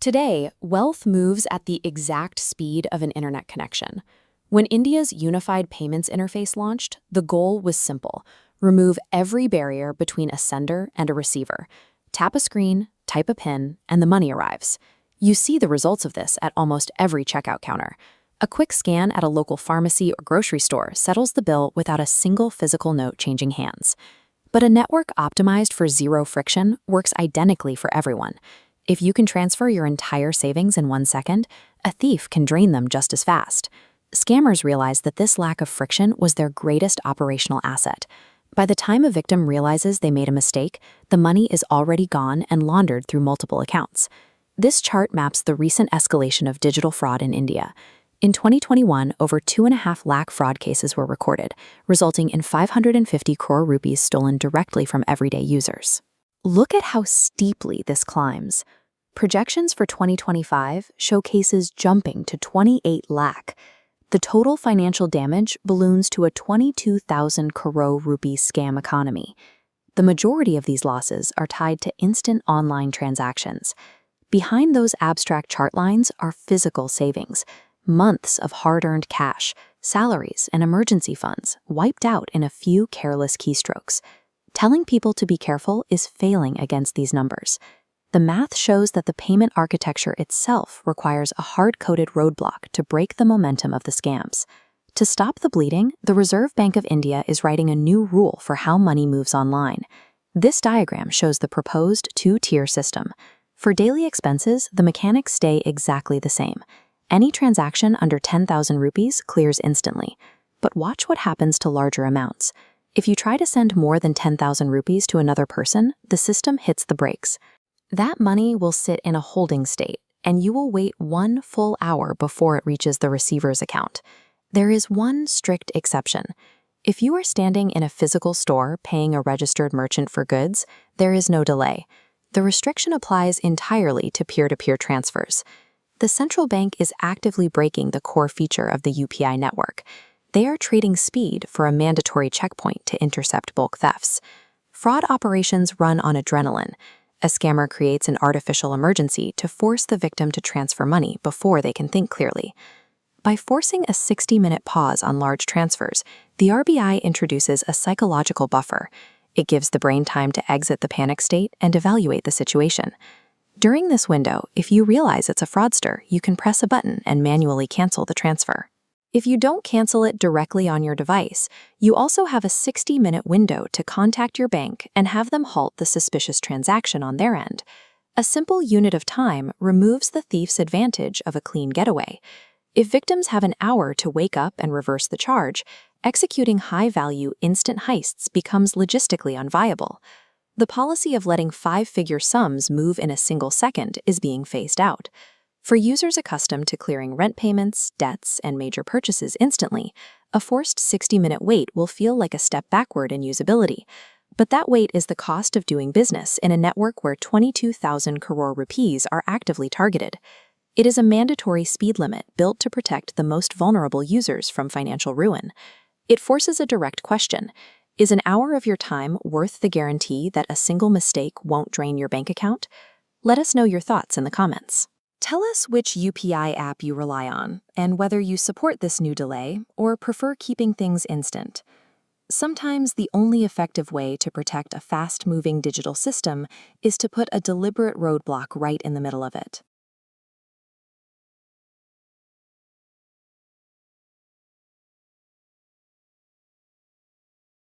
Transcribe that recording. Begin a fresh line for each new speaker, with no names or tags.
Today, wealth moves at the exact speed of an internet connection. When India's unified payments interface launched, the goal was simple: remove every barrier between a sender and a receiver. Tap a screen, type a PIN, and the money arrives. You see the results of this at almost every checkout counter. A quick scan at a local pharmacy or grocery store settles the bill without a single physical note changing hands. But a network optimized for zero friction works identically for everyone. If you can transfer your entire savings in 1 second, a thief can drain them just as fast. Scammers realize that this lack of friction was their greatest operational asset. By the time a victim realizes they made a mistake, the money is already gone and laundered through multiple accounts. This chart maps the recent escalation of digital fraud in India. In 2021, over 2.5 lakh fraud cases were recorded, resulting in 550 crore rupees stolen directly from everyday users. Look at how steeply this climbs. Projections for 2025 show cases jumping to 28 lakh. The total financial damage balloons to a 22,000 crore rupee scam economy. The majority of these losses are tied to instant online transactions. Behind those abstract chart lines are physical savings, months of hard-earned cash, salaries, and emergency funds wiped out in a few careless keystrokes. Telling people to be careful is failing against these numbers. The math shows that the payment architecture itself requires a hard-coded roadblock to break the momentum of the scams. To stop the bleeding, the Reserve Bank of India is writing a new rule for how money moves online. This diagram shows the proposed two-tier system. For daily expenses, the mechanics stay exactly the same. Any transaction under 10,000 rupees clears instantly. But watch what happens to larger amounts. If you try to send more than 10,000 rupees to another person, the system hits the brakes. That money will sit in a holding state, and you will wait 1 full hour before it reaches the receiver's account. There is one strict exception. If you are standing in a physical store paying a registered merchant for goods, there is no delay. The restriction applies entirely to peer-to-peer transfers. The central bank is actively breaking the core feature of the UPI network. They are trading speed for a mandatory checkpoint to intercept bulk thefts. Fraud operations run on adrenaline. A scammer creates an artificial emergency to force the victim to transfer money before they can think clearly. By forcing a 60-minute pause on large transfers, the RBI introduces a psychological buffer. It gives the brain time to exit the panic state and evaluate the situation. During this window, if you realize it's a fraudster, you can press a button and manually cancel the transfer. If you don't cancel it directly on your device, you also have a 60-minute window to contact your bank and have them halt the suspicious transaction on their end. A simple unit of time removes the thief's advantage of a clean getaway. If victims have an hour to wake up and reverse the charge, executing high-value instant heists becomes logistically unviable. The policy of letting 5-figure sums move in a single second is being phased out. For users accustomed to clearing rent payments, debts, and major purchases instantly, a forced 60-minute wait will feel like a step backward in usability. But that wait is the cost of doing business in a network where 22,000 crore rupees are actively targeted. It is a mandatory speed limit built to protect the most vulnerable users from financial ruin. It forces a direct question: is an hour of your time worth the guarantee that a single mistake won't drain your bank account? Let us know your thoughts in the comments. Tell us which UPI app you rely on, and whether you support this new delay or prefer keeping things instant. Sometimes the only effective way to protect a fast-moving digital system is to put a deliberate roadblock right in the middle of it.